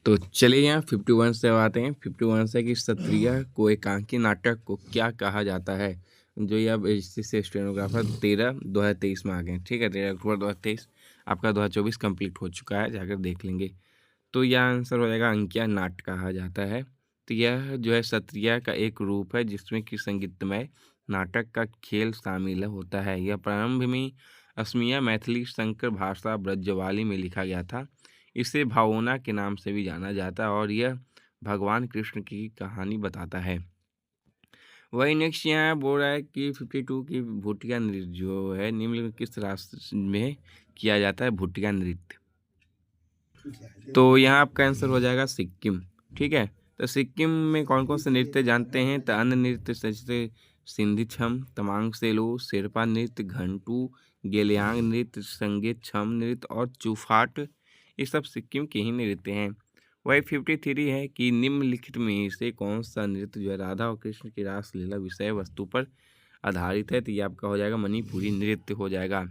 तो चलिए यहाँ 51 से अब आते हैं। 51 से कि क्षत्रिय को एकांकी नाटक को क्या कहा जाता है। जो ये अब से स्टेनोग्राफर 13/2023 में आ गए। ठीक है, 13 अक्टूबर 2023 आपका 2024 कंप्लीट हो चुका है, जाकर देख लेंगे। तो यह आंसर हो जाएगा अंकिया नाट कहा जाता है। तो यह जो है क्षत्रिय का एक रूप है जिसमें कि संगीतमय नाटक का खेल शामिल होता है। यह प्रारंभ में असमिया मैथिली संकर भाषा ब्रजवाली में लिखा गया था। इसे भावना के नाम से भी जाना जाता है और यह भगवान कृष्ण की कहानी बताता है। वही नेक्स्ट यहाँ बोल रहा है कि 52 की भुटिया नृत्य जो है निम्नलिखित किस राष्ट्र में किया जाता है भुटिया नृत्य। तो यहाँ आपका आंसर हो जाएगा सिक्किम। ठीक है, तो सिक्किम में कौन कौन से नृत्य जानते हैं। तो अन्य नृत्य जैसे सिंधी छम, तमांग सेलो, शेरपा नृत्य, घंटू, गेलियांग नृत्य, संगीत छम नृत्य और चूफाट, ये सब सिक्किम के ही नृत्य हैं। वही 53 है कि निम्नलिखित में से कौन सा नृत्य जो है राधा और कृष्ण की रासलीला विषय वस्तु पर आधारित है। तो ये आपका हो जाएगा मणिपुरी नृत्य हो जाएगा।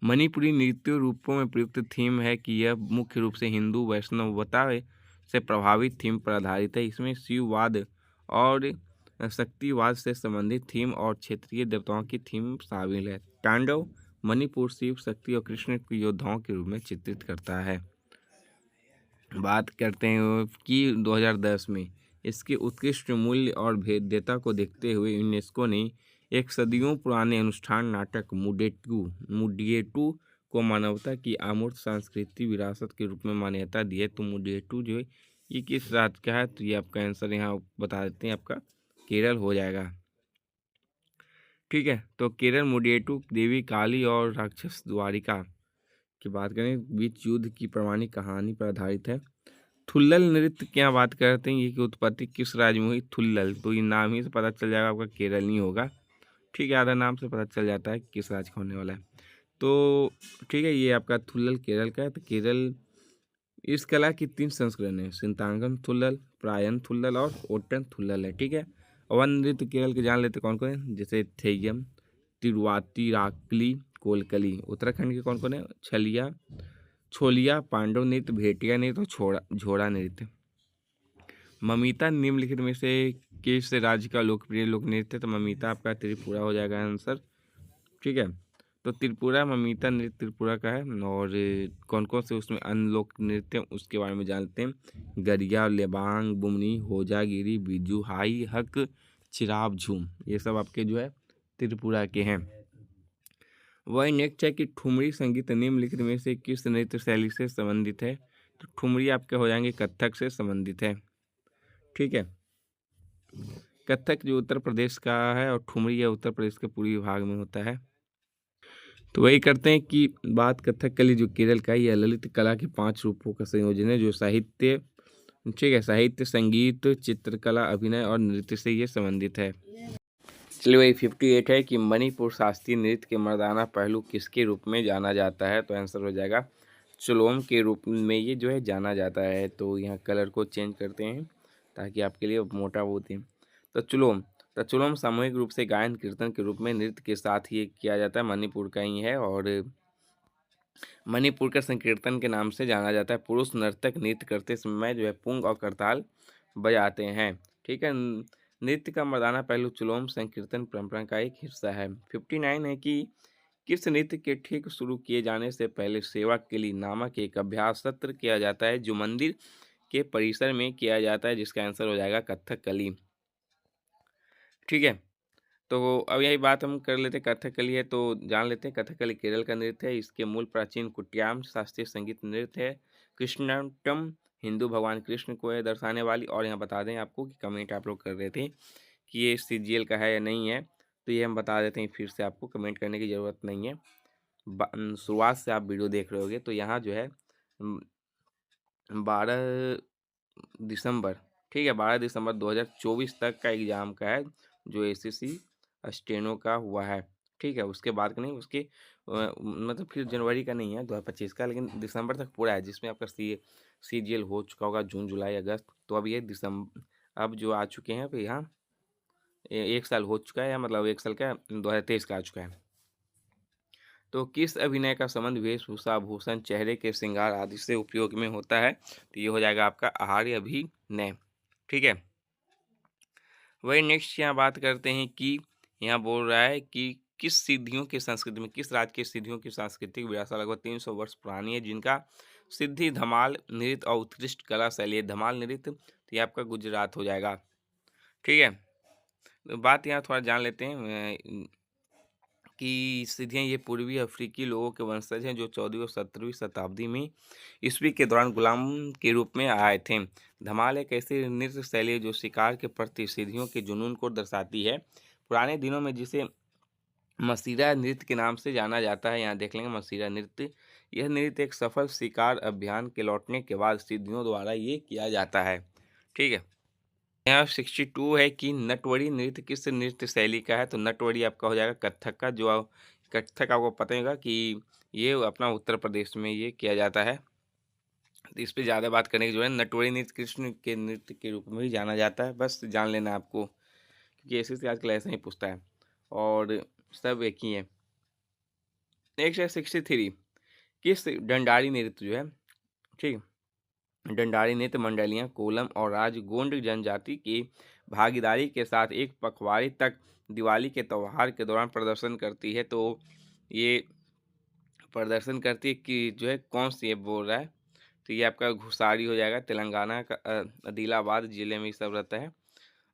मणिपुरी नृत्य रूपों में प्रयुक्त थीम है कि यह मुख्य रूप से हिंदू वैष्णवता से प्रभावित थीम पर आधारित है। इसमें शिववाद और शक्तिवाद से संबंधित थीम और क्षेत्रीय देवताओं की थीम शामिल है। तांडव मणिपुर शिव शक्ति और कृष्ण के योद्धाओं के रूप में चित्रित करता है। बात करते हैं कि 2010 में इसके उत्कृष्ट मूल्य और भेद्यता को देखते हुए यूनेस्को ने एक सदियों पुराने अनुष्ठान नाटक मुडियेटू को मानवता की अमूर्त सांस्कृतिक विरासत के रूप में मान्यता दी है। तो मुडियेटू जो है ये किस राज्य का है। तो ये आपका आंसर यहाँ बता देते हैं, आपका केरल हो जाएगा। ठीक है, तो केरल मुडियेटू देवी काली और राक्षस द्वारिका की बात करें बीच युद्ध की पौराणिक कहानी पर आधारित है। थुल्लल नृत्य की बात करते हैं, ये की उत्पत्ति किस राज्य में हुई। थुल्लल, तो ये नाम ही से पता चल जाएगा आपका केरल नहीं होगा। ठीक है, आधा नाम से पता चल जाता है किस राज्य का होने वाला है। तो ठीक है, ये आपका थुल्लल केरल का है। तो केरल इस कला की 3 संस्करण है, सिंतांगम थुल्लल, प्रायन थुल्लल और ओट्टन थुल्लल है। ठीक है, वन नृत्य केरल के जान लेते कौन कौन है, जैसे थेयम, तिरुवातिराकली, कोलकली। उत्तराखंड के कौन कौन है, छलिया, छोलिया, पांडव नृत्य, भेटिया नृत्य और झोड़ा नृत्य। ममिता निम्नलिखित में से किस राज्य का लोकप्रिय लोक नृत्य है। तो ममिता आपका त्रिपुरा हो जाएगा आंसर। ठीक है, तो त्रिपुरा ममिता नृत्य त्रिपुरा का है। और कौन कौन से उसमें अन्य लोक नृत्य हैं उसके बारे में जानते हैं। गरिया, लेबांग, बुमनी, होजागिरी, बिजू, हाई, हक, चिराब, झूम, ये सब आपके जो है त्रिपुरा के हैं। वही नेक्स्ट है कि ठुमरी संगीत निम्नलिखित में से किस नृत्य शैली से संबंधित है। तो ठुमरी आपके हो जाएंगे कथक से संबंधित है। ठीक है, कथक जो उत्तर प्रदेश का है और ठुमरी है उत्तर प्रदेश के पूर्वी भाग में होता है। तो वही करते हैं कि बात कथकली जो केरल का है, यह ललित कला के 5 रूपों का संयोजन है जो साहित्य, ठीक है, साहित्य, संगीत, चित्रकला, अभिनय और नृत्य से ये संबंधित है। चलिए वही 58 है कि मणिपुर शास्त्रीय नृत्य के मर्दाना पहलू किसके रूप में जाना जाता है। तो आंसर हो जाएगा चुलोम के रूप में ये जो है जाना जाता है। तो यहाँ कलर को चेंज करते हैं ताकि आपके लिए मोटा बहुत ही। तो चुलोम सामूहिक रूप से गायन कीर्तन के रूप में नृत्य के साथ ही किया जाता है, मणिपुर का ही है और मणिपुर का संकीर्तन के नाम से जाना जाता है। पुरुष नर्तक नृत्य करते समय जो है पुंग और करताल बजाते हैं। ठीक है, नृत्य का मर्दाना पहलू चुलोम संकीर्तन परंपरा का एक हिस्सा है। 59 है कि किस नृत्य के ठीक शुरू किए जाने से पहले सेवा के लिए नामक एक अभ्यास सत्र किया जाता है जो मंदिर के परिसर में किया जाता है, जिसका आंसर हो जाएगा कथकली। ठीक है, तो अब यही बात हम कर लेते हैं कथकली है तो जान लेते हैं कथकली केरल का नृत्य है। इसके मूल प्राचीन कुट्याम शास्त्रीय संगीत नृत्य है। कृष्णाटम हिंदू भगवान कृष्ण को है दर्शाने वाली। और यहाँ बता दें आपको कि कमेंट आप लोग कर रहे थे कि ये सीजीएल का है या नहीं है, तो ये हम बता देते हैं, फिर से आपको कमेंट करने की ज़रूरत नहीं है। शुरुआत से आप वीडियो देख रहे होगे तो यहाँ जो है 12 दिसंबर, ठीक है, 12 दिसंबर 2024 तक का एग्ज़ाम का है जो एसएससी स्टेनो का हुआ है। ठीक है, उसके बाद का नहीं, उसके मतलब फिर जनवरी का नहीं है 2025 का, लेकिन दिसंबर तक पूरा है जिसमें आपका सीजीएल हो चुका होगा जून जुलाई अगस्त। तो अब ये दिसंबर अब जो आ चुके हैं तो यहाँ 1 साल हो चुका है, मतलब 1 साल का 2023 का आ चुका है। तो किस अभिनय का संबंध वेशभूषा, आभूषण, चेहरे के श्रृंगार आदि से उपयोग में होता है? तो ये हो जाएगा आपका आहार्य अभिनय। ठीक है। वही नेक्स्ट यहाँ बात करते हैं कि यहाँ बोल रहा है कि किस सिद्धियों की संस्कृति में, किस राज्य की सिद्धियों की सांस्कृतिक विरासत लगभग 300 वर्ष पुरानी है, जिनका सिद्धि धमाल नृत्य और उत्कृष्ट कला शैली है। धमाल नृत्य तो ये आपका गुजरात हो जाएगा। ठीक है। तो बात यहाँ थोड़ा जान लेते हैं कि सिद्धियाँ ये पूर्वी अफ्रीकी लोगों के वंशज हैं जो 14वीं और 17वीं शताब्दी में ईस्वी के दौरान गुलाम के रूप में आए थे। धमाल एक ऐसी नृत्य शैली है जो शिकार के प्रति सिद्धियों के जुनून को दर्शाती है। पुराने दिनों में जिसे मसीरा नृत्य के नाम से जाना जाता है, यहाँ देख लेंगे मसीरा नृत्य। यह नृत्य एक सफल शिकार अभियान के लौटने के बाद सिद्धियों द्वारा ये किया जाता है। ठीक है। यहाँ 62 है कि नटवरी नृत्य किस नृत्य शैली का है? तो नटवरी आपका हो जाएगा कथक का, जो कथक आपको पता होगा कि ये अपना उत्तर प्रदेश में ये किया जाता है। तो इस पर ज़्यादा बात करने की जो है, नटवरी नृत्य कृष्ण के नृत्य के रूप में भी जाना जाता है, बस जान लेना आपको, क्योंकि ऐसे से आजकल ऐसा ही पूछता है और सब एक ही है। नेक्स्ट है 63, किस डंडारी नृत्य जो है, ठीक, डंडारी नृत्य मंडलियां कोलम और राजगोंड जनजाति की भागीदारी के साथ एक पखवाड़े तक दिवाली के त्यौहार के दौरान प्रदर्शन करती है। तो ये प्रदर्शन करती है कि जो है कौन सी ये बोल रहा है, तो ये आपका घुसारी हो जाएगा, तेलंगाना का आदिलाबाद जिले में ये सब रहता है।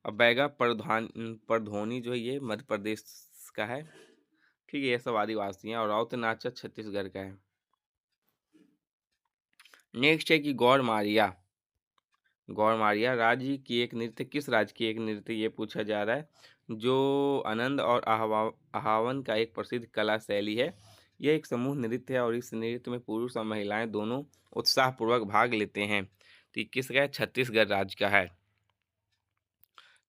और बैगा परधोनी जो है ये मध्य प्रदेश का है। ठीक है, ये सब आदिवासी हैं। और राउत नाचा छत्तीसगढ़ का है। नेक्स्ट है कि गौर मारिया, गौर मारिया राज्य की एक नृत्य, किस राज्य की एक नृत्य ये पूछा जा रहा है, जो आनंद और आह्वान का एक प्रसिद्ध कला शैली है। यह एक समूह नृत्य है और इस नृत्य में पुरुष और महिलाएं दोनों उत्साहपूर्वक भाग लेते हैं। तो ये किसका है? छत्तीसगढ़ राज्य का है।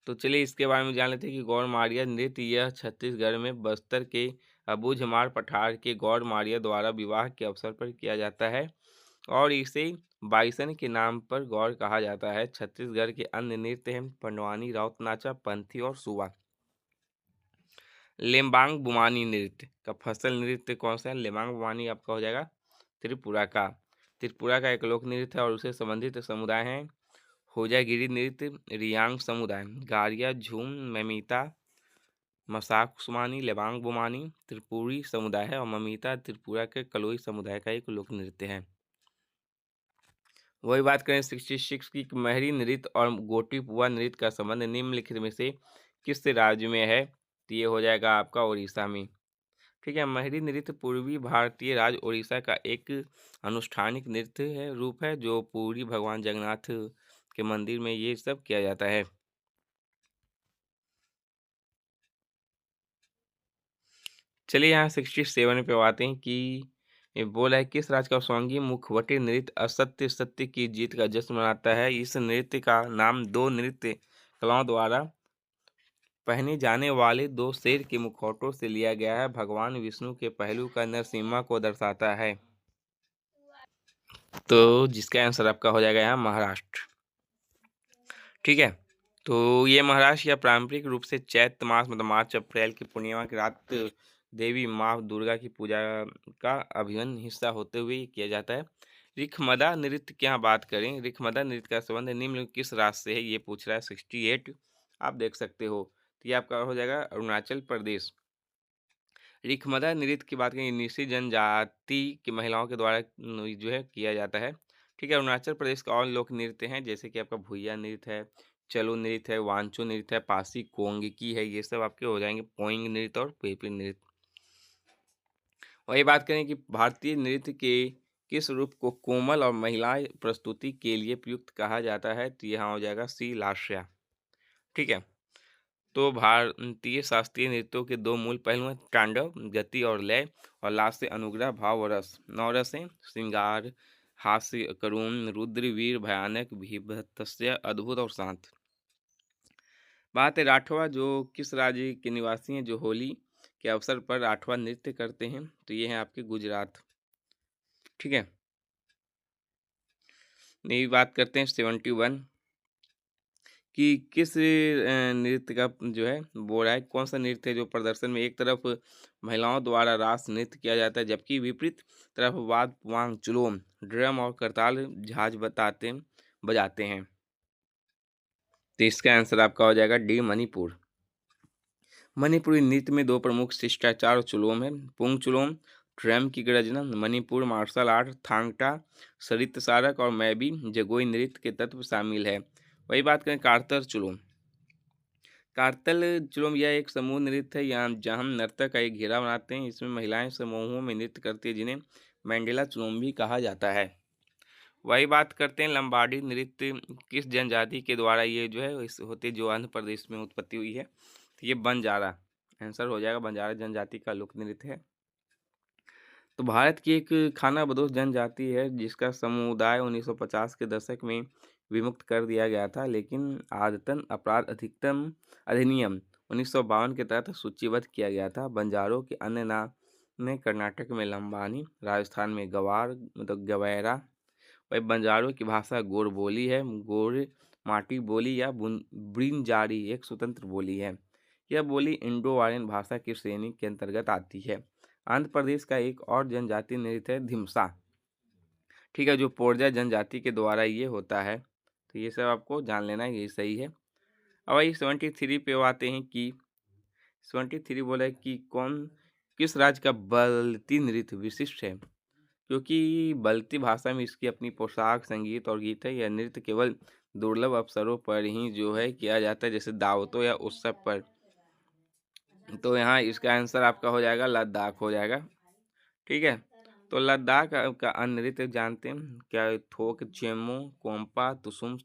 तो चलिए इसके बारे में जान लेते हैं कि गौर मारिया नृत्य यह छत्तीसगढ़ में बस्तर के अबूझमाड़ पठार के गौर मारिया द्वारा विवाह के अवसर पर किया जाता है और इसे बाइसन के नाम पर गौर कहा जाता है। छत्तीसगढ़ के अन्य नृत्य हैं पंडवानी, राउत नाचा, पंथी और सुवा। लेम्बांग बुमानी नृत्य का फसल नृत्य कौन सा है? लेम्बांग बुमानी आपका हो जाएगा त्रिपुरा का। त्रिपुरा का एक लोक नृत्य है और उसे संबंधित समुदाय हैं होजागिरी नृत्य, रियांग समुदाय, गारिया, झूम, ममिता, मसाक उस्मानी, लेबांग बुमानी त्रिपुरी समुदाय है और ममिता त्रिपुरा के कलोई समुदाय का एक लोक नृत्य है। वही बात करें 66 की, महरी नृत्य और गोटीपुआ नृत्य का संबंध निम्नलिखित में से किस राज्य में है? तो ये हो जाएगा आपका उड़ीसा में। ठीक है। महरी नृत्य पूर्वी भारतीय राज्य उड़ीसा का एक अनुष्ठानिक नृत्य है, रूप है, जो पूरी भगवान जगन्नाथ के मंदिर में ये सब किया जाता है। चलिए यहाँ 67 पे आते हैं कि ये बोला है किस राज्य का सोंगी मुखवटे नृत्य असत्य सत्य की जीत का जश्न मनाता है। इस नृत्य का नाम दो नृत्य कलाओं द्वारा पहने जाने वाले दो शेर के मुखौटों से लिया गया है। भगवान विष्णु के पहलू का नरसिम्हा को दर्शाता है। तो जिसका आंसर आपका हो जाएगा यहाँ महाराष्ट्र। ठीक है। तो ये महाराष्ट्र या पारंपरिक रूप से चैत्र मास मतलब मार्च अप्रैल की पूर्णिमा की रात देवी माँ दुर्गा की पूजा का अभिन्न हिस्सा होते हुए किया जाता है। रिखमदा नृत्य की यहाँ बात करें, रिखमदा नृत्य का संबंध निम्न किस राज्य से है ये पूछ रहा है 68, आप देख सकते हो। तो ये आपका हो जाएगा अरुणाचल प्रदेश। रिखमदा नृत्य की बात करें, निसी जनजाति की महिलाओं के द्वारा जो है किया जाता है। ठीक है। अरुणाचल प्रदेश का और लोक नृत्य हैं जैसे कि आपका भुइया नृत्य है, चलो नृत्य है, वांचो नृत्य है, पासी कोंगकी है, ये सब आपके हो जाएंगे। पोइंग नृत्य और पेपी नृत्य। वही बात करें कि भारतीय नृत्य के किस रूप को कोमल और महिला प्रस्तुति के लिए प्रयुक्त कहा जाता है? तो यहाँ हो जाएगा सी लास्या। ठीक है। तो भारतीय शास्त्रीय नृत्यों के दो मूल पहलू हैं तांडव गति और लय, और लास्ट से अनुग्रह भाव और रस। नौ रस हैं श्रृंगार, हास्य, करुण, रुद्र, वीर, भयानक, भीभत्स्य, अद्भुत और शांत। बात है राठवा, जो किस राज्य के निवासी हैं जो होली के अवसर पर राठवा नृत्य करते हैं? तो ये हैं आपके गुजरात। ठीक है। नई बात करते हैं 71 कि किस नृत्य का जो है बोल रहा है, कौन सा नृत्य है जो प्रदर्शन में एक तरफ महिलाओं द्वारा रास नृत्य किया जाता है, जबकि विपरीत तरफ वाद पुआंग चुलोम ड्रम और करताल झाज बजाते हैं। तो इसका आंसर आपका हो जाएगा डी मणिपुर। मणिपुरी नृत्य में दो प्रमुख शिष्टाचार और चुलोम है। पुंग चुलोम ड्रम की गर्जना, मणिपुर मार्शल आर्ट थांगटा सरित सारक और मैबी जगोई नृत्य के तत्व शामिल है। वही बात करें कारतर चुलोम। कारतल चुलोम यह एक समूह नृत्य है यहाँ जहाँ नर्तक का एक घेरा बनाते हैं। इसमें महिलाएं समूहों में नृत्य करती है जिन्हें मैंडेला चुलोम भी कहा जाता है। वही बात करते हैं लंबाडी नृत्य किस जनजाति के द्वारा ये जो है इस होते जो आंध्र प्रदेश में उत्पत्ति हुई है। तो ये बंजारा आंसर हो जाएगा, बंजारा जनजाति का लोक नृत्य है। तो भारत की एक खानाबदोश जनजाति है जिसका समुदाय 1950 के दशक में विमुक्त कर दिया गया था, लेकिन आदतन अपराध अधिकतम अधिनियम 1952 के तहत सूचीबद्ध किया गया था। बंजारों के अन्य नाम में कर्नाटक में लंबानी, राजस्थान में गवार मतलब गवैरा। वही बंजारों की भाषा गोर बोली है। गोर माटी बोली या ब्रिंजारी एक स्वतंत्र बोली है। यह बोली इंडो आर्यन भाषा की श्रेणी के अंतर्गत आती है। आंध्र प्रदेश का एक और जनजाति नृत्य है धिमसा, ठीक है, जो पोरजा जनजाति के द्वारा ये होता है। तो ये सब आपको जान लेना है, यही सही है। अब वही 73 पे आते हैं कि 73 बोला है कि किस राज्य का बल्ती नृत्य विशिष्ट है। क्योंकि बल्ती भाषा में इसकी अपनी पोशाक, संगीत और गीत है। यह नृत्य केवल दुर्लभ अवसरों पर ही जो है किया जाता है, जैसे दावतों या उत्सव पर। तो यहाँ इसका आंसर आपका हो जाएगा लद्दाख हो जाएगा, ठीक है। तो लद्दाख का अन्य नृत्य जानते हैं क्या? थोक चेमो कोम्पा तुसुम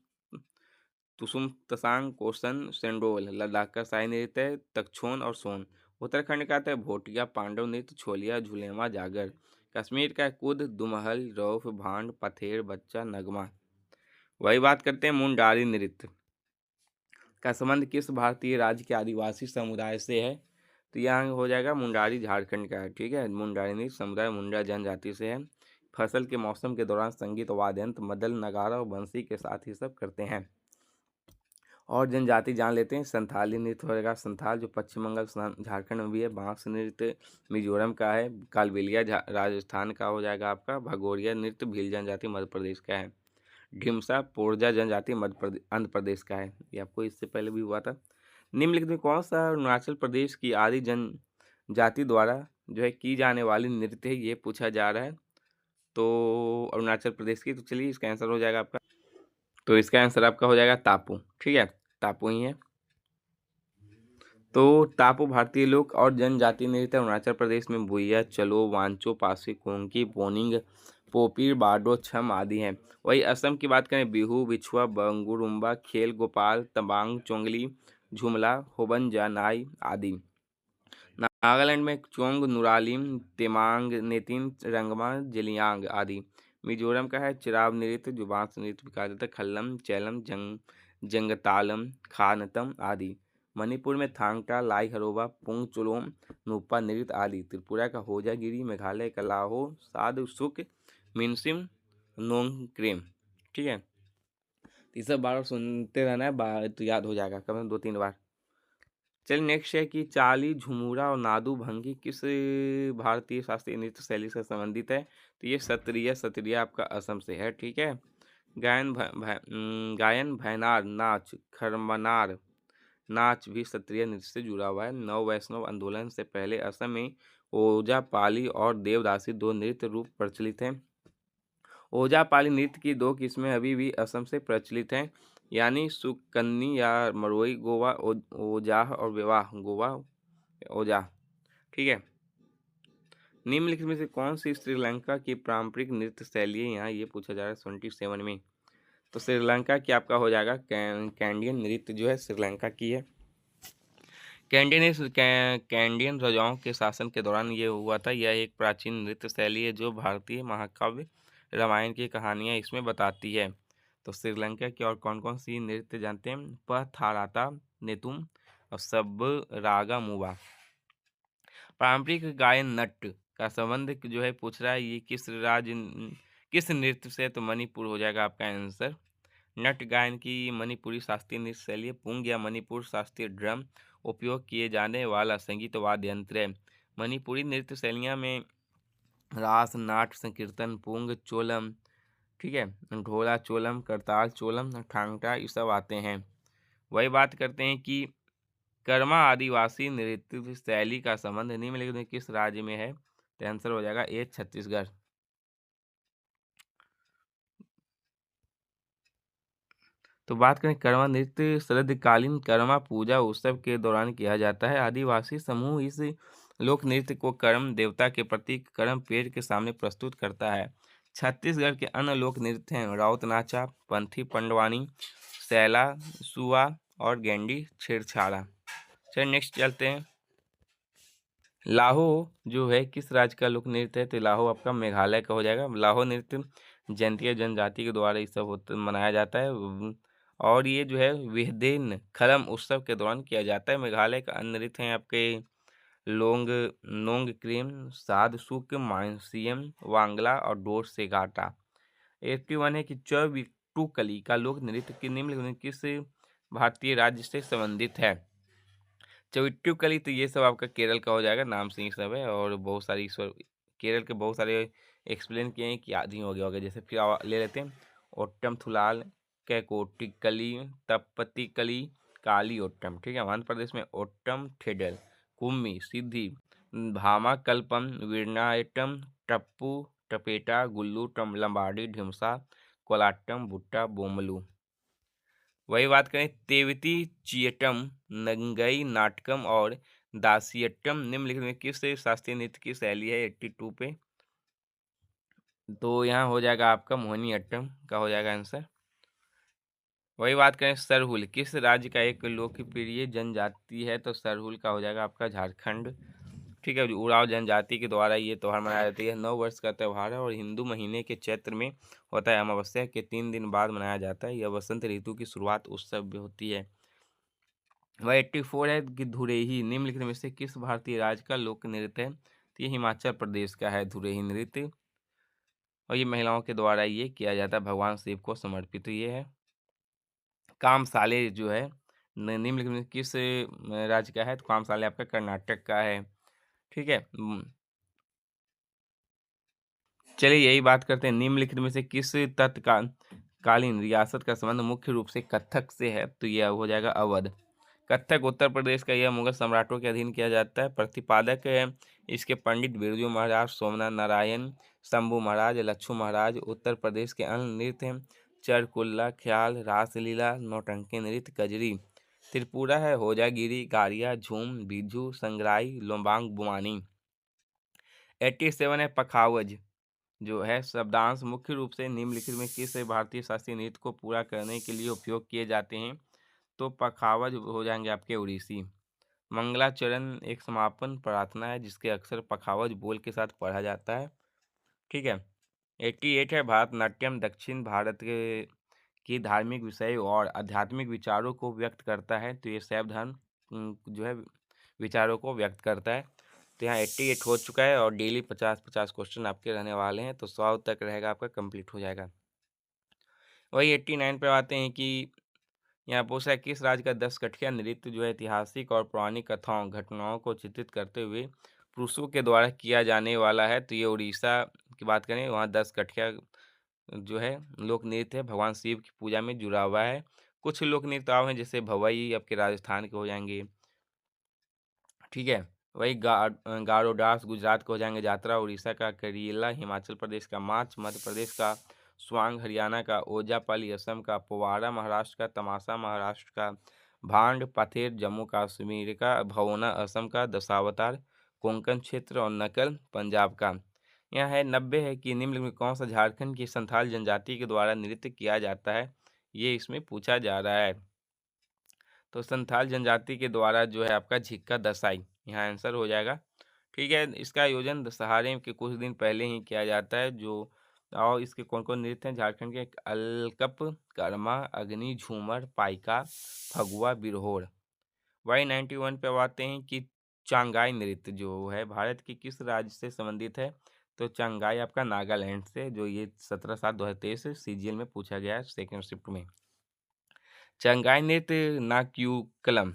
तुसुम तसांग कोसन सेंडोल। लद्दाख का शाही नृत्य है तक्षोन और सोन। उत्तराखंड का आता है भोटिया पांडव नृत्य छोलिया झुलेमा जागर। कश्मीर का है कुद दुमहल रौफ भांड पथेर बच्चा नगमा। वही बात करते हैं मुंडारी नृत्य का संबंध किस भारतीय राज्य के आदिवासी समुदाय से है। तो यहाँ हो जाएगा मुंडारी झारखंड का है, ठीक है। मुंडारी नृत्य समुदाय मुंडा जनजाति से है। फसल के मौसम के दौरान संगीत वाद्यंत्र मदल नगारा और बंसी के साथ ही सब करते हैं। और जनजाति जान लेते हैं संथाली नृत्य होगा। संथाल जो पश्चिम बंगाल झारखंड में भी है। बांस नृत्य मिजोरम का है। कालबेलिया राजस्थान का हो जाएगा आपका। भगोरिया नृत्य भील जनजाति मध्य प्रदेश का है। ढिमसा पोरजा जनजाति आंध्र प्रदेश का है। ये आपको इससे पहले भी हुआ था। निम्नलिखित में कौन सा अरुणाचल प्रदेश की आदि जनजाति द्वारा जो है की जाने वाली नृत्य है, ये पूछा जा रहा है। तो अरुणाचल प्रदेश की, तो चलिए इसका आंसर हो जाएगा आपका, तो इसका आंसर आपका हो जाएगा तापू, ठीक है, तापू ही है। तो तापू भारतीय लोक और जनजाति नृत्य अरुणाचल प्रदेश में भुइया चलो वांचो पासी कोंकी पोनिंग पोपीर बाडो छम आदि हैं। वही असम की बात करें बिहू बिछुआ बंगुरुम्बा खेल गोपाल तबांग चोंगली झुमला होबंजा नाई आदि। नागालैंड में चोंग नुरालिम तेमांग नेतिन रंगमा जेलियांग आदि। मिजोरम का है चिराब नृत्य जो बांस नृत्य भी कहा जाता है खल्लम चैलम जंगतालम खानतम आदि। मणिपुर में थांगटा लाई हरोबा पुंग चुलोम नुपा नृत्य आदि। त्रिपुरा का होजागिरी, मेघालय का लाहो साध सुक मिनसिम नोंगक्रेम, ठीक है। तो ये सब बार सुनते रहना है, तो याद हो जाएगा कम से कम 2-3 बार। चलिए नेक्स्ट है कि चाली झुमुरा और नादू भंगी किस भारतीय शास्त्रीय नृत्य शैली से संबंधित है। तो ये सत्रिय आपका असम से है, ठीक है। गायन भैनार नाच खरमनार नाच भी सत्रिय नृत्य से जुड़ा हुआ है। नव वैष्णव आंदोलन से पहले असम में ओजा पाली और देवदासी दो नृत्य रूप प्रचलित हैं। ओजा पाली नृत्य की दो किस्में अभी भी असम से प्रचलित हैं, यानी सुकन्नी या मरोई गोवा ओजाह और विवाह गोवा ओजाह, ठीक है। निम्नलिखित में से कौन सी श्रीलंका की पारंपरिक नृत्य शैली है, यहाँ ये पूछा जा रहा है 27 में। तो श्रीलंका की आपका हो जाएगा कैंडियन नृत्य जो है श्रीलंका की है। कैंडियन राजाओं के शासन के दौरान ये हुआ था। यह एक प्राचीन नृत्य शैली है जो भारतीय महाकाव्य रामायण की कहानियाँ इसमें बताती है। तो श्रीलंका की और कौन कौन सी नृत्य जानते हैं? पथाराता नेतुम और सब रागा मुवा। पारंपरिक गायन नट का संबंध जो है पूछ रहा है ये किस नृत्य से, तो मणिपुर हो जाएगा आपका आंसर। नट गायन की मणिपुरी शास्त्रीय नृत्य शैली है। पुंग या मणिपुर शास्त्रीय ड्रम उपयोग किए जाने वाला संगीत वाद्य यंत्र है। मणिपुरी नृत्य शैलियाँ में रास, नाट, संकीर्तन, पुंग, चोलम, ठीक है, ढोला चोलम, करताल चोलम, ठांगटा, ये सब आते हैं। वही बात करते हैं कि कर्मा आदिवासी नृत्य शैली का संबंध निम्नलिखित में किस राज्य में है? तो आंसर हो जाएगा ए छत्तीसगढ़। तो बात करें कर्मा नृत्य शरदकालीन कर्मा पूजा उत्सव के दौरान किया जाता है। आदिवासी समूह इस लोक नृत्य को कर्म देवता के प्रतीक कर्म पेड़ के सामने प्रस्तुत करता है। छत्तीसगढ़ के अन्य लोक नृत्य हैं राउत नाचा, पंथी पंडवानी, सैला, सुआ और गेंडी छेड़छाड़ा। चलिए नेक्स्ट चलते हैं। लाहो जो है किस राज्य का लोक नृत्य है? तो लाहो आपका मेघालय का हो जाएगा। लाहो नृत्य जयंतिया जनजाति के द्वारा ये सब होता मनाया जाता है और ये जो है विहदेन खलम उत्सव के दौरान किया जाता है। मेघालय का अन्य नृत्य हैं आपके लोंग, नोंग क्रीम, साध सुक, मानसियम, वांगला और डोर से घाटा। 81 है कि चविट्टू कली का लोक नृत्य की निम्नलिखित में किस भारतीय राज्य से संबंधित है? चविट्टू कली तो ये सब आपका केरल का हो जाएगा, नाम से ही सब है और बहुत सारी केरल के बहुत सारे एक्सप्लेन किए हैं कि आदि हो गया होगा। जैसे फिर ले लेते हैं ओट्टम थुलाल, कैकोटी कली, तपति कली, काली ओट्टम, ठीक है। आंध्र प्रदेश में ओट्टम ठेडल, कुम्मी, सिद्धि, भामा कल्पम, वीरनायटम, टप्पू, टपेटा, गुल्लू, टम लंबाड़ी, ढिमसा, कोलाट्टम, भुट्टा, बोमलू। वही बात करें तेवती चियटम, नंगई नाटकम और दासियट्टम निम्नलिखित में किस शास्त्रीय नृत्य की शैली है? 82 पे तो यहाँ हो जाएगा आपका मोहिनीअट्टम का हो जाएगा आंसर। वही बात करें सरहुल किस राज्य का एक लोकप्रिय जनजाति है? तो सरहुल का हो जाएगा आपका झारखंड, ठीक है। उराव जनजाति के द्वारा ये त्यौहार मनाया जाता है। 9 वर्ष का त्यौहार है और हिंदू महीने के चैत्र में होता है। अमावस्या के 3 दिन बाद मनाया जाता है। यह वसंत ऋतु की शुरुआत उत्सव भी होती है। वह 84 है कि धुरेही निम्नलिखित में से किस भारतीय राज्य का लोक नृत्य है? तो ये हिमाचल प्रदेश का है धुरेही नृत्य और ये महिलाओं के द्वारा ये किया जाता है, भगवान शिव को समर्पित ये है। कामसाले जो है निम्नलिखित में किस राज्य का है? तो कामसाले आपका कर्नाटक का है, ठीक है। चलिए यही बात करते हैं निम्नलिखित में से किस तत्कालीन रियासत का संबंध मुख्य रूप से कथक से है? तो यह हो जाएगा अवध। कथक उत्तर प्रदेश का यह मुगल सम्राटों के अधीन किया जाता है। प्रतिपादक है इसके पंडित बिरजू महाराज, सोमनाथ नारायण, शंभू महाराज, लच्छू महाराज। उत्तर प्रदेश के अन्य नृत्य हैं चरकुल्ला, ख्याल, रासलीला, नौटंकी नृत्य, कजरी। त्रिपुरा है होजागिरी, गारिया, झूम, बिजू, संग्राई, लोम्बांग, बुमानी। 87 है पखावज जो है शब्दांश मुख्य रूप से निम्नलिखित में किस भारतीय शास्त्रीय नृत्य को पूरा करने के लिए उपयोग किए जाते हैं? तो पखावज हो जाएंगे आपके उड़ीसी। मंगलाचरण एक समापन प्रार्थना है जिसके अक्सर पखावज बोल के साथ पढ़ा जाता है, ठीक है। 88 है भारतनाट्यम दक्षिण भारत के की धार्मिक विषय और आध्यात्मिक विचारों को व्यक्त करता है। तो ये शैव धर्म जो है विचारों को व्यक्त करता है। तो यहाँ 88 हो चुका है और डेली 50-50 क्वेश्चन आपके रहने वाले हैं, तो 100 तक रहेगा आपका कंप्लीट हो जाएगा। वही 89 पे आते हैं कि यहाँ पूछा है किस राज्य का 10 कठिया नृत्य जो है ऐतिहासिक और पौराणिक कथाओं घटनाओं को चित्रित करते हुए पुरुषों के द्वारा किया जाने वाला है? तो ये उड़ीसा की बात करें वहाँ 10 कठिया जो है लोक नृत्य है भगवान शिव की पूजा में जुड़ा हुआ है। कुछ लोक नृत्य और हैं जैसे भवई आपके राजस्थान के हो जाएंगे, ठीक है। वही गारो डांस गुजरात के हो जाएंगे, जात्रा उड़ीसा का, करियला हिमाचल प्रदेश का, माच मध्य प्रदेश का, स्वांग हरियाणा का, ओजापाली असम का, पोवाड़ा महाराष्ट्र का, तमाशा महाराष्ट्र का, भांड पथेर जम्मू कश्मीर का, भवोना असम का, दशावतार कोंकण क्षेत्र और नकल पंजाब का। यहाँ है 90 है कि निम्न में कौन सा झारखंड की संथाल जनजाति के द्वारा नृत्य किया जाता है? ये इसमें पूछा जा रहा है। तो संथाल जनजाति के द्वारा जो है आपका झिक्का दसाई यहाँ आंसर हो जाएगा, ठीक है। इसका आयोजन दशहरे के कुछ दिन पहले ही किया जाता है। जो और इसके कौन कौन नृत्य हैं झारखंड के? अलकप, कर्मा, अग्नि, झूमर, पाइका, फगुआ, बिरहोर। वाई 91 पे आते हैं कि चांगाई नृत्य जो है भारत की किस राज्य से संबंधित है? तो चांगाई आपका नागालैंड से, जो ये 17/7/2023 सीजीएल में पूछा गया है सेकेंड शिफ्ट में। चंगाई नृत्य नाक्यूकलम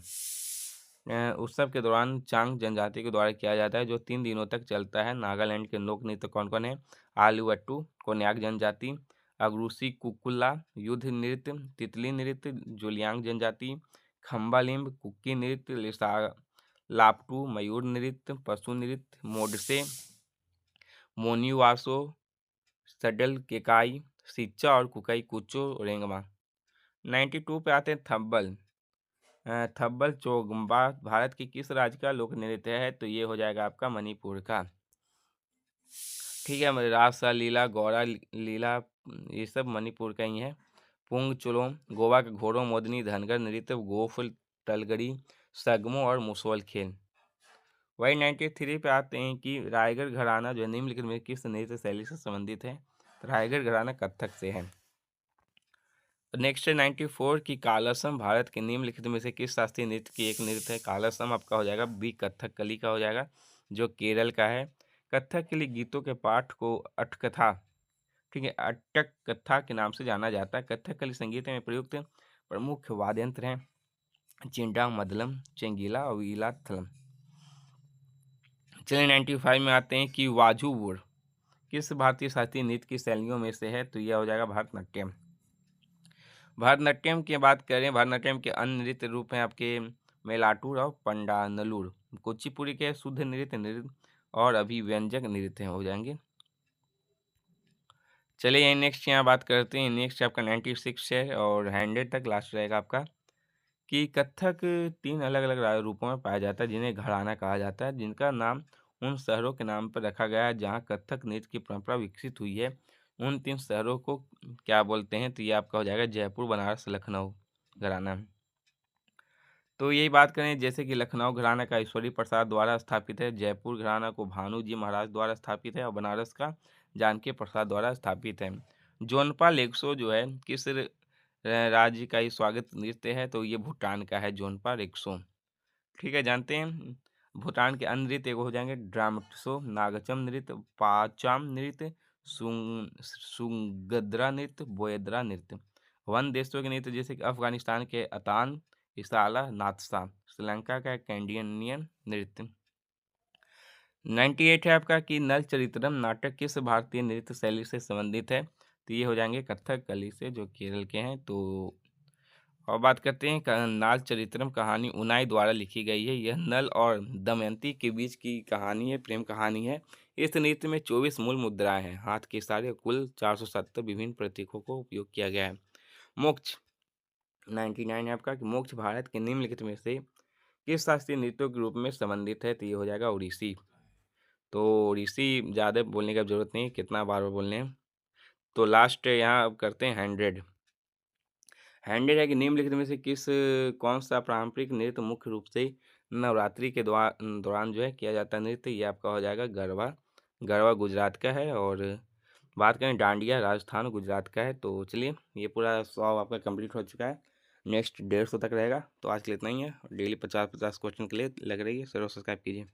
उत्सव के दौरान चांग जनजाति के द्वारा किया जाता है, जो 3 दिनों तक चलता है। नागालैंड के लोक नृत्य कौन कौन है? आलूवट्टू, कोन्याक जनजाति, अगरूसी कुकुला, युद्ध नृत्य, तितली नृत्य, जुलियांग जनजाति, खम्बालिम्ब, कुकी नृत्य, लापटू, मयूर नृत्य, पशु नृत्य, मोडसे, मोनिवासो, सडल केकाई, सिच्चा और कुकाई कुचो रेंगमा। 92 पे आते हैं थब्बल। थब्बल चोगम्बा भारत के किस राज्य का लोक नृत्य है? तो ये हो जाएगा आपका मणिपुर का। ठीक है, रासा लीला, गौरा लीला, ये सब मणिपुर का ही है। पुंग चुलोम गोवा का घोड़ो मोदनी, धनगर नृत्य, गोफल तलगड़ी, सगमो और मुसोल खेल। वही 93 पे आते हैं कि रायगढ़ घराना जो निम्नलिखित में किस नृत्य शैली से संबंधित है? तो रायगढ़ घराना कथक से है। नेक्स्ट है 94 की कालसम भारत के निम्नलिखित में से किस शास्त्रीय नृत्य की एक नृत्य है? कालसम आपका हो जाएगा बी, कथकली का हो जाएगा, जो केरल का है। कथकली गीतों के पाठ को अटकथा, ठीक है, अटक कथा के नाम से जाना जाता है। कथकली संगीत में प्रयुक्त प्रमुख वाद्य यंत्र हैं चिंडा, मदलम, चेंगीला और वीलाथलम। चलिए 95 में आते हैं कि वाजुवुर किस भारतीय शास्त्रीय नृत्य की शैलियों में से है? तो यह हो जाएगा भरतनाट्यम। भरतनाट्यम की बात करें, भरतनाट्यम के अन्य नृत्य रूप हैं आपके मेलाटूर और पंडानलूर। कुचिपुड़ी के शुद्ध नृत्य और अभिव्यंजक नृत्य हो जाएंगे। चलिए यही नेक्स्ट यहाँ बात करते हैं। नेक्स्ट आपका 96 है और 100 तक लास्ट रहेगा आपका कि कथक 3 अलग अलग रूपों में पाया जाता है, जिन्हें घराना कहा जाता है, जिनका नाम उन शहरों के नाम पर रखा गया है जहाँ कथक नृत्य की परंपरा विकसित हुई है। उन 3 शहरों को क्या बोलते हैं? तो ये आपका हो जाएगा जयपुर, बनारस, लखनऊ घराना। तो यही बात करें, जैसे कि लखनऊ घराना का ईश्वरी प्रसाद द्वारा स्थापित है, जयपुर घराना को भानु जी महाराज द्वारा स्थापित है और बनारस का जानकी प्रसाद द्वारा स्थापित है। जोनपा लेग्सो जो है किस राज्य का ही स्वागत नृत्य है? तो ये भूटान का है जोनपा लेग्सो। ठीक है, जानते हैं भूटान के अन्य नृत्य हो जाएंगे ड्रामटसो, नागचम नृत्य, पाचाम नृत्य, सुंगद्रा नृत्य, बोयद्रा नृत्य। वन देशों के नृत्य जैसे कि अफगानिस्तान के अतान, इसाला, नाथसा, श्रीलंका का कैंडियनियन नृत्य। 98 है आपका कि नल चरित्रम नाटक किस भारतीय नृत्य शैली से संबंधित है? तो ये हो जाएंगे कथकली से, जो केरल के हैं। तो और बात करते हैं नाल चरित्रम कहानी उनाई द्वारा लिखी गई है। यह नल और दमयंती के बीच की कहानी है, प्रेम कहानी है। इस नृत्य में 24 मूल मुद्राएं हैं, हाथ के इशारे, कुल 470 विभिन्न प्रतीकों को उपयोग किया गया है। मोक्ष 99 है आपका कि मोक्ष भारत के निम्नलिखित में से किस शास्त्रीय नृत्यों के रूप में संबंधित है? तो ये हो जाएगा ओडिसी। तो ओडिसी ज़्यादा बोलने की जरूरत नहीं, कितना बार बोलने हैं। तो लास्ट यहाँ अब करते हैं 100। 100 है कि निम्नलिखित में से कौन सा पारंपरिक नृत्य मुख्य रूप से नवरात्रि के दौरान जो है किया जाता है नृत्य? ये आपका हो जाएगा गरबा। गरबा गुजरात का है। और बात करें डांडिया, राजस्थान गुजरात का है। तो चलिए ये पूरा 100 आपका कंप्लीट हो चुका है। नेक्स्ट 150 तक रहेगा। तो आज के लिए इतना ही है। डेली 50-50 क्वेश्चन के लिए लग रही है। सब्सक्राइब कीजिए।